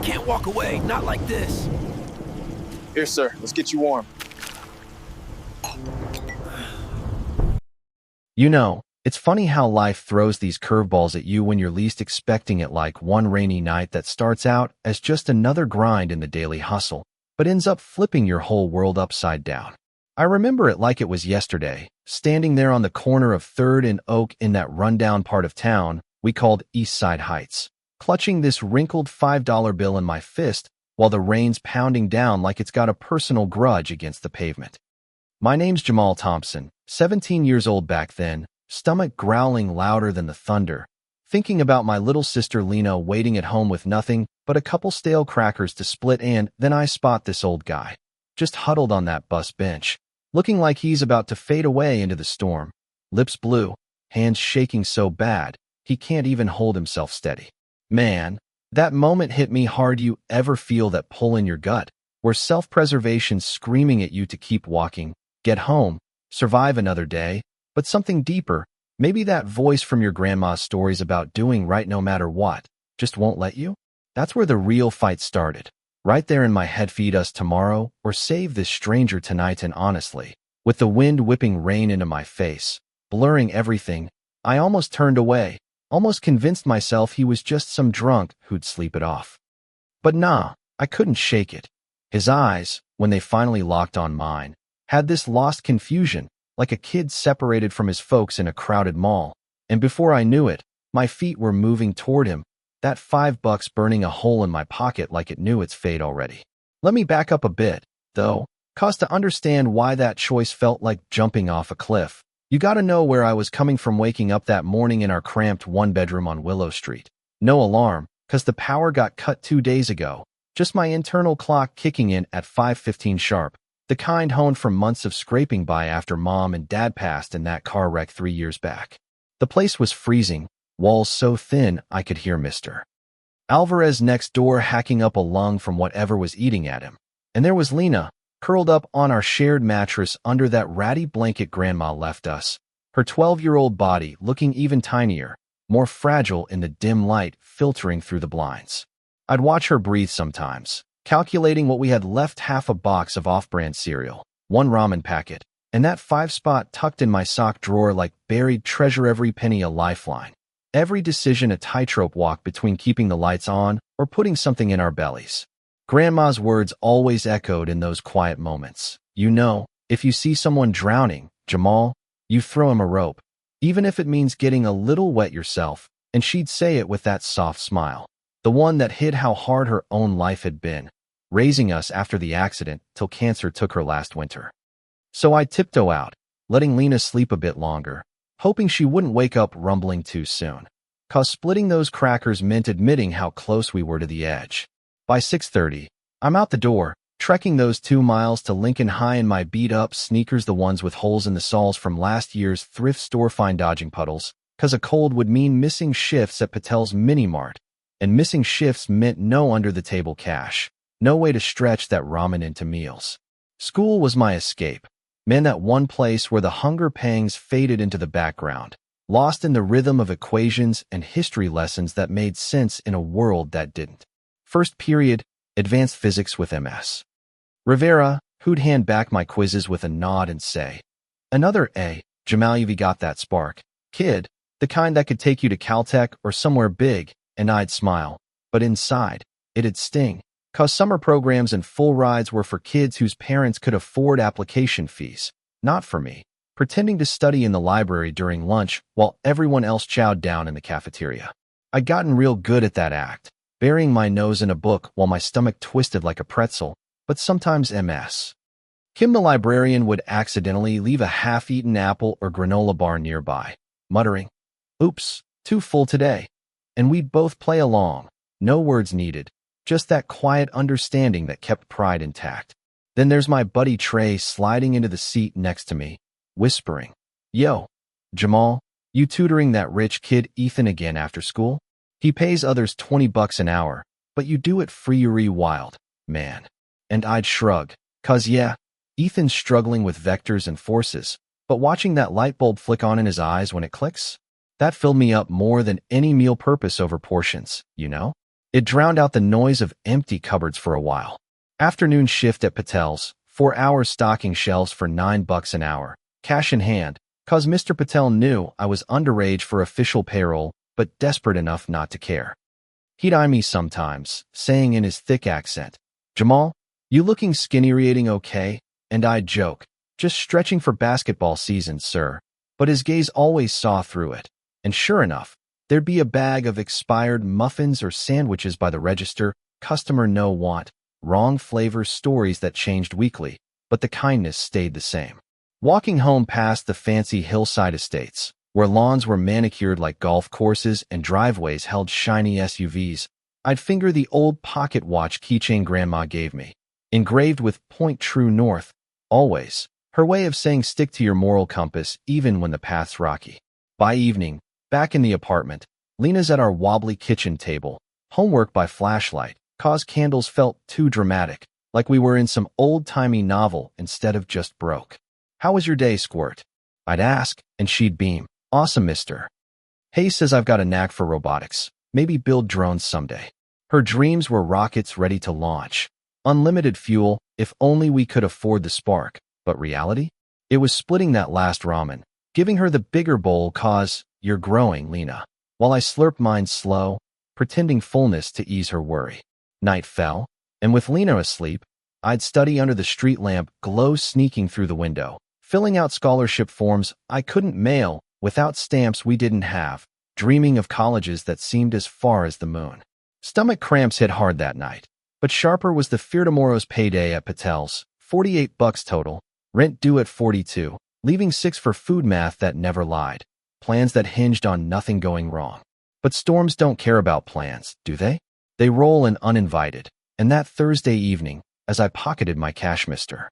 can't walk away, not like this. Here, sir. Let's get you warm. You know, it's funny how life throws these curveballs at you when you're least expecting it, like one rainy night that starts out as just another grind in the daily hustle, but ends up flipping your whole world upside down. I remember it like it was yesterday, standing there on the corner of 3rd and Oak in that rundown part of town we called East Side Heights, clutching this wrinkled $5 bill in my fist while the rain's pounding down like it's got a personal grudge against the pavement. My name's Jamal Thompson, 17 years old back then, stomach growling louder than the thunder, thinking about my little sister Lena waiting at home with nothing but a couple stale crackers to split, and then I spot this old guy, just huddled on that bus bench, looking like he's about to fade away into the storm, lips blue, hands shaking so bad he can't even hold himself steady. Man, that moment hit me hard. You ever feel that pull in your gut, where self-preservation's screaming at you to keep walking, get home, survive another day, but something deeper, maybe that voice from your grandma's stories about doing right no matter what, just won't let you? That's where the real fight started. Right there in my head, feed us tomorrow or save this stranger tonight. And honestly, with the wind whipping rain into my face, blurring everything, I almost turned away, almost convinced myself he was just some drunk who'd sleep it off. But nah, I couldn't shake it. His eyes, when they finally locked on mine, had this lost confusion, like a kid separated from his folks in a crowded mall, and before I knew it, my feet were moving toward him, that $5 burning a hole in my pocket like it knew its fate already. Let me back up a bit, though, 'cause to understand why that choice felt like jumping off a cliff, you gotta know where I was coming from. Waking up that morning in our cramped one-bedroom on Willow Street. No alarm, 'cause the power got cut 2 days ago, just my internal clock kicking in at 5:15 sharp. The kind honed from months of scraping by after Mom and Dad passed in that car wreck 3 years back. The place was freezing, walls so thin I could hear Mr. Alvarez next door hacking up a lung from whatever was eating at him. And there was Lena, curled up on our shared mattress under that ratty blanket Grandma left us, her 12-year-old body looking even tinier, more fragile in the dim light filtering through the blinds. I'd watch her breathe sometimes, calculating what we had left: half a box of off-brand cereal, 1 ramen packet, and that 5-spot tucked in my sock drawer like buried treasure, every penny a lifeline, every decision a tightrope walk between keeping the lights on or putting something in our bellies. Grandma's words always echoed in those quiet moments. You know, if you see someone drowning, Jamal, you throw him a rope, even if it means getting a little wet yourself, and she'd say it with that soft smile, the one that hid how hard her own life had been, raising us after the accident till cancer took her last winter. So I'd tiptoe out, letting Lena sleep a bit longer, hoping she wouldn't wake up rumbling too soon, 'cause splitting those crackers meant admitting how close we were to the edge. By 6:30, I'm out the door, trekking those 2 miles to Lincoln High in my beat-up sneakers, the ones with holes in the soles from last year's thrift store find, dodging puddles, 'cause a cold would mean missing shifts at Patel's Mini Mart, and missing shifts meant no under-the-table cash. No way to stretch that ramen into meals. School was my escape. Man, that one place where the hunger pangs faded into the background, lost in the rhythm of equations and history lessons that made sense in a world that didn't. First period, advanced physics with MS. Rivera, who'd hand back my quizzes with a nod and say, "Another A, Jamal, you've got that spark, kid, the kind that could take you to Caltech or somewhere big," and I'd smile, but inside, it'd sting. 'Cause summer programs and full rides were for kids whose parents could afford application fees, not for me, pretending to study in the library during lunch while everyone else chowed down in the cafeteria. I'd gotten real good at that act, burying my nose in a book while my stomach twisted like a pretzel, but sometimes MS. Kim the librarian would accidentally leave a half-eaten apple or granola bar nearby, muttering, "Oops, too full today," and we'd both play along, no words needed. Just that quiet understanding that kept pride intact. Then there's my buddy Trey sliding into the seat next to me, whispering, "Yo, Jamal, you tutoring that rich kid Ethan again after school? He pays others $20 an hour, but you do it free wild, man." And I'd shrug, 'cause yeah, Ethan's struggling with vectors and forces, but watching that light bulb flick on in his eyes when it clicks, that filled me up more than any meal, purpose over portions, you know? It drowned out the noise of empty cupboards for a while. Afternoon shift at Patel's, 4 hours stocking shelves for $9 an hour, cash in hand, cause Mr. Patel knew I was underage for official payroll, but desperate enough not to care. He'd eye me sometimes, saying in his thick accent, "Jamal, you looking skinny-rating okay?" And I'd joke, "Just stretching for basketball season, sir." But his gaze always saw through it. And sure enough, there'd be a bag of expired muffins or sandwiches by the register, customer no want, wrong flavor stories that changed weekly, but the kindness stayed the same. Walking home past the fancy hillside estates, where lawns were manicured like golf courses and driveways held shiny SUVs, I'd finger the old pocket watch keychain Grandma gave me, engraved with "Point True North," always, her way of saying stick to your moral compass even when the path's rocky. By evening, back in the apartment, Lena's at our wobbly kitchen table, homework by flashlight, cause candles felt too dramatic, like we were in some old-timey novel instead of just broke. "How was your day, Squirt?" I'd ask, and she'd beam, "Awesome, mister." Hayes says I've got a knack for robotics, maybe build drones someday. Her dreams were rockets ready to launch. Unlimited fuel, if only we could afford the spark. But reality? It was splitting that last ramen, giving her the bigger bowl cause, "You're growing, Lena," while I slurped mine slow, pretending fullness to ease her worry. Night fell, and with Lena asleep, I'd study under the street lamp glow sneaking through the window, filling out scholarship forms I couldn't mail without stamps we didn't have, dreaming of colleges that seemed as far as the moon. Stomach cramps hit hard that night, but sharper was the fear tomorrow's payday at Patel's, $48 total, rent due at 42, leaving 6 for food math that never lied, plans that hinged on nothing going wrong. But storms don't care about plans, do they? They roll in uninvited, and that Thursday evening, as I pocketed my cash, Mr.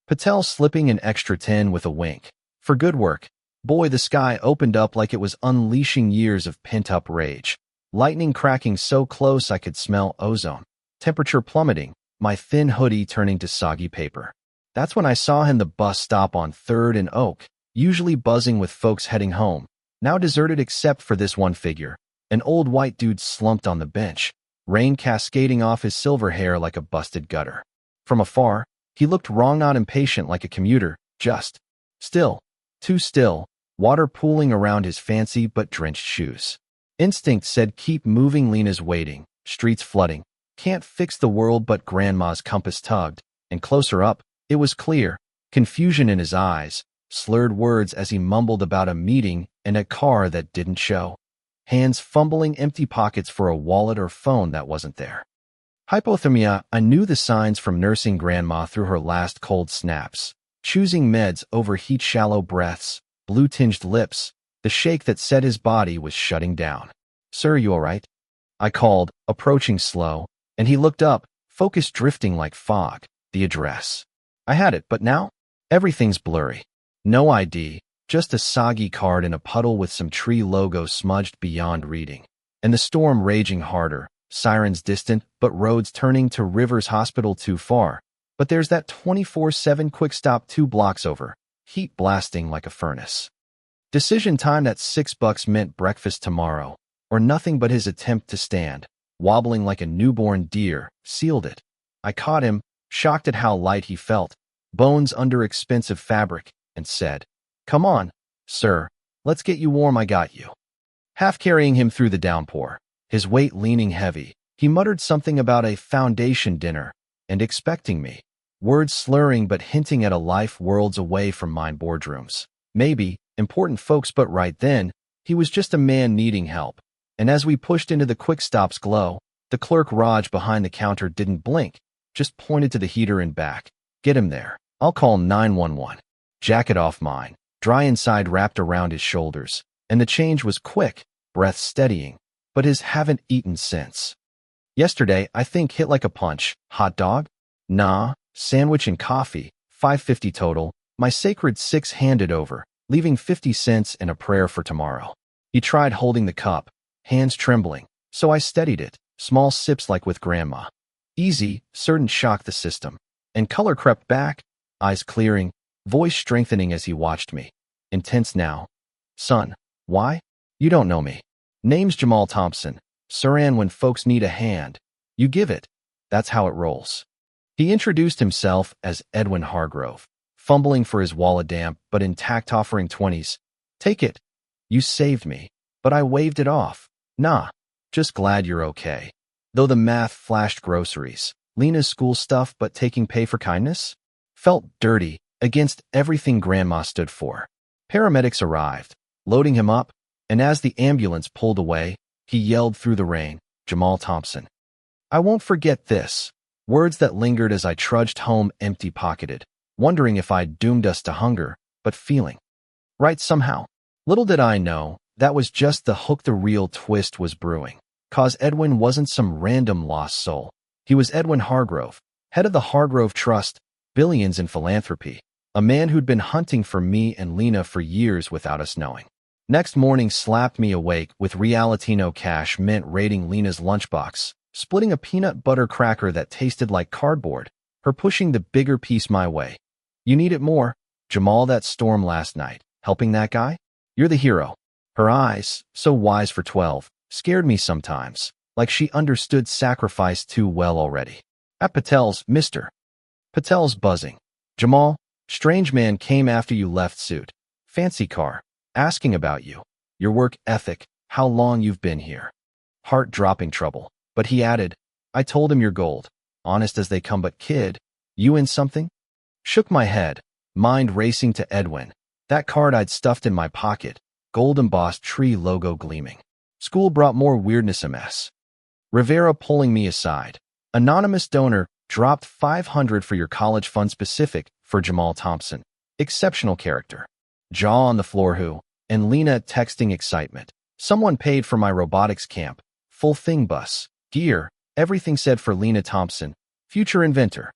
Patel slipping an extra 10 with a wink. For good work. Boy, the sky opened up like it was unleashing years of pent-up rage. Lightning cracking so close I could smell ozone. Temperature plummeting, my thin hoodie turning to soggy paper. That's when I saw him the bus stop on 3rd and Oak, usually buzzing with folks heading home, now deserted except for this one figure, an old white dude slumped on the bench, rain cascading off his silver hair like a busted gutter. From afar, he looked wrong, not impatient like a commuter, just still, too still, water pooling around his fancy but drenched shoes. Instinct said keep moving. Lena's waiting, streets flooding. Can't fix the world, but Grandma's compass tugged, and closer up, it was clear, confusion in his eyes, slurred words as he mumbled about a meeting and a car that didn't show. Hands fumbling empty pockets for a wallet or phone that wasn't there. Hypothermia, I knew the signs from nursing Grandma through her last cold snaps. Choosing meds over heat, shallow breaths, blue-tinged lips, the shake that said his body was shutting down. "Sir, you all right?" I called, approaching slow, and he looked up, focus drifting like fog. The address. I had it, but now? Everything's blurry. No ID, just a soggy card in a puddle with some tree logo smudged beyond reading. And the storm raging harder, sirens distant, but roads turning to Rivers Hospital too far. But there's that 24/7 quick stop 2 blocks over, heat blasting like a furnace. Decision time. That $6 meant breakfast tomorrow, or nothing but his attempt to stand, wobbling like a newborn deer, sealed it. I caught him, shocked at how light he felt, bones under expensive fabric, and said, "Come on, sir, let's get you warm, I got you." Half carrying him through the downpour, his weight leaning heavy, he muttered something about a foundation dinner, and expecting me, words slurring but hinting at a life worlds away from mine boardrooms. Maybe, important folks, but right then, he was just a man needing help. And as we pushed into the quick stop's glow, the clerk Raj behind the counter didn't blink, just pointed to the heater and back. "Get him there. I'll call 911. Jacket off mine, dry inside wrapped around his shoulders, and the change was quick, breath steadying, but his haven't eaten since. Yesterday, I think hit like a punch. Hot dog? Nah, sandwich and coffee, $5.50 total, my sacred 6 handed over, leaving 50 cents and a prayer for tomorrow. He tried holding the cup, hands trembling, so I steadied it, small sips like with Grandma. Easy, certain shocked the system. And color crept back, eyes clearing, voice strengthening as he watched me. Intense now. "Son, why? You don't know me. Name's Jamal Thompson. Saran, when folks need a hand, you give it. That's how it rolls. He introduced himself as Edwin Hargrove, fumbling for his wallet damp but intact, offering 20s. Take it. You saved me. But I waved it off. Nah, just glad you're okay. Though the math flashed groceries, Lena's school stuff, but taking pay for kindness? Felt dirty, against everything Grandma stood for. Paramedics arrived, loading him up, and as the ambulance pulled away, he yelled through the rain, "Jamal Thompson." I won't forget this. Words that lingered as I trudged home empty-pocketed, wondering if I'd doomed us to hunger, but feeling right somehow. Little did I know, that was just the hook. The real twist was brewing. 'Cause Edwin wasn't some random lost soul. He was Edwin Hargrove, head of the Hargrove Trust, billions in philanthropy, a man who'd been hunting for me and Lena for years without us knowing. Next morning slapped me awake with Realitino cash mint raiding Lena's lunchbox, splitting a peanut butter cracker that tasted like cardboard, her pushing the bigger piece my way. You need it more, Jamal. That storm last night, helping that guy? You're the hero. Her eyes, so wise for 12, scared me sometimes, like she understood sacrifice too well already. At Patel's, Mr. Patel's buzzing. Jamal, strange man came after you left suit. Fancy car. Asking about you. Your work ethic, how long you've been here. Heart-dropping trouble. But he added, I told him you're gold. Honest as they come, but kid, you in something? Shook my head, mind racing to Edwin. That card I'd stuffed in my pocket, gold embossed tree logo gleaming. School brought more weirdness a mess. Rivera pulling me aside. Anonymous donor dropped $500 for your college fund specific for Jamal Thompson. Exceptional character. Jaw on the floor who, and Lena texting excitement. Someone paid for my robotics camp. Full thing bus. Gear. Everything said for Lena Thompson. Future inventor.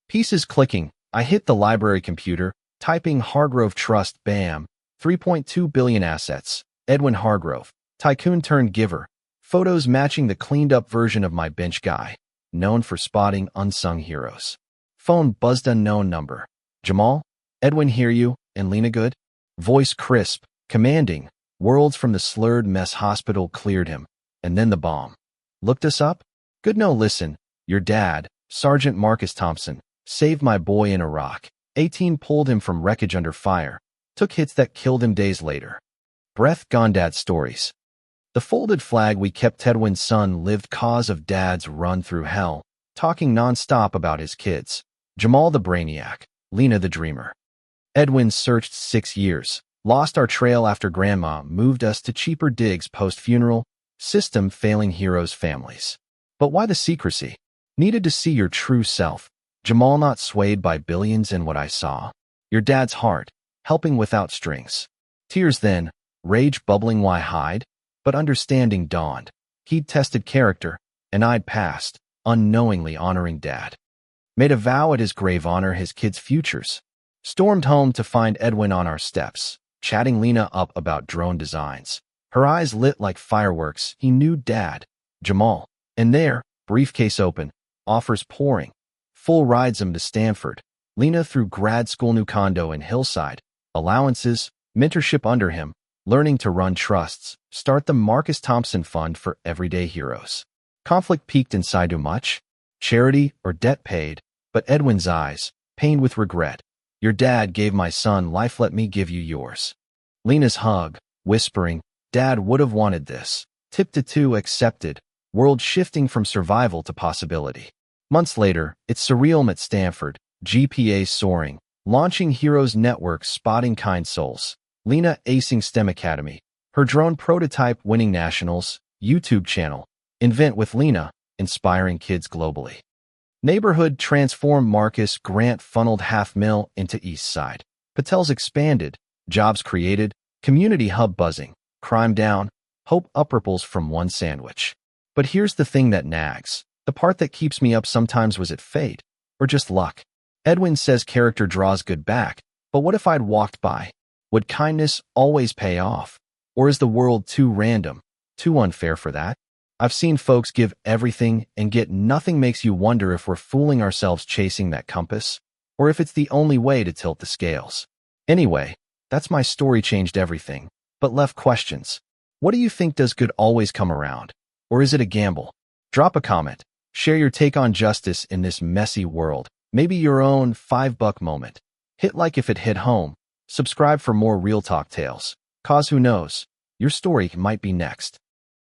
Pieces clicking. I hit the library computer, typing Hargrove Trust, bam. 3.2 billion assets. Edwin Hargrove. Tycoon turned giver. Photos matching the cleaned up version of my bench guy. Known for spotting unsung heroes. Phone buzzed, unknown number. Jamal? Edwin hear you, and Lena good? Voice crisp, commanding. Worlds from the slurred mess hospital cleared him. And then the bomb. Looked us up? Good no listen. Your dad, Sergeant Marcus Thompson, saved my boy in Iraq. 18 pulled him from wreckage under fire. Took hits that killed him days later. Breath gone. Dad stories. The folded flag we kept. Edwin's son lived cause of dad's run through hell, talking non-stop about his kids. Jamal the brainiac, Lena the dreamer. Edwin searched 6 years, lost our trail after grandma moved us to cheaper digs post-funeral, system failing heroes' families. But why the secrecy? Needed to see your true self. Jamal not swayed by billions in what I saw. Your dad's heart, helping without strings. Tears then, rage bubbling. Why hide? But understanding dawned. He'd tested character, and I'd passed, unknowingly honoring dad. Made a vow at his grave honor his kids' futures. Stormed home to find Edwin on our steps, chatting Lena up about drone designs. Her eyes lit like fireworks. He knew dad. Jamal. And there, briefcase open, offers pouring. Full rides him to Stanford. Lena through grad school, new condo in Hillside. Allowances, mentorship under him. Learning to run trusts, start the Marcus Thompson Fund for everyday heroes. Conflict peaked inside. Too much? Charity or debt paid? But Edwin's eyes, pained with regret. Your dad gave my son life, let me give you yours. Lena's hug, whispering, Dad would have wanted this. Tip to 2 accepted, world shifting from survival to possibility. Months later, it's surreal at Stanford, GPA soaring, launching Heroes Network, spotting kind souls. Lena acing STEM Academy, her drone prototype winning nationals, YouTube channel, Invent with Lena, inspiring kids globally. Neighborhood transform. Marcus grant funneled $500,000 into East Side. Patel's expanded, jobs created, community hub buzzing, crime down, hope upripples from one sandwich. But here's the thing that nags. The part that keeps me up sometimes. Was it fate? Or just luck? Edwin says character draws good back, but what if I'd walked by? Would kindness always pay off? Or is the world too random, too unfair for that? I've seen folks give everything and get nothing. Makes you wonder if we're fooling ourselves chasing that compass, or if it's the only way to tilt the scales. Anyway, that's my story. Changed everything, but left questions. What do you think? Does good always come around? Or is it a gamble? Drop a comment. Share your take on justice in this messy world. Maybe your own $5 moment. Hit like if it hit home. Subscribe for more real talk tales. Cause who knows? Your story might be next.